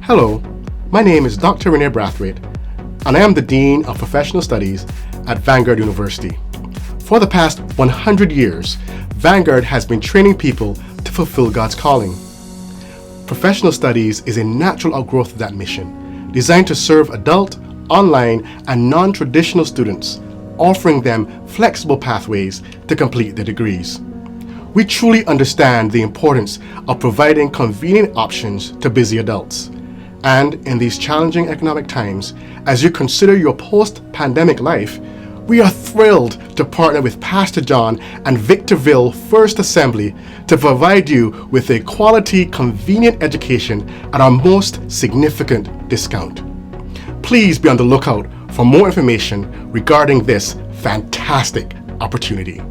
Hello, my name is Dr. Renee Brathwaite, and I am the Dean of Professional Studies at Vanguard University. For the past 100 years, Vanguard has been training people to fulfill God's calling. Professional Studies is a natural outgrowth of that mission, designed to serve adult, online, and non-traditional students, offering them flexible pathways to complete their degrees. We truly understand the importance of providing convenient options to busy adults. And in these challenging economic times, as you consider your post-pandemic life, we are thrilled to partner with Pastor John and Victorville First Assembly to provide you with a quality, convenient education at our most significant discount. Please be on the lookout for more information regarding this fantastic opportunity.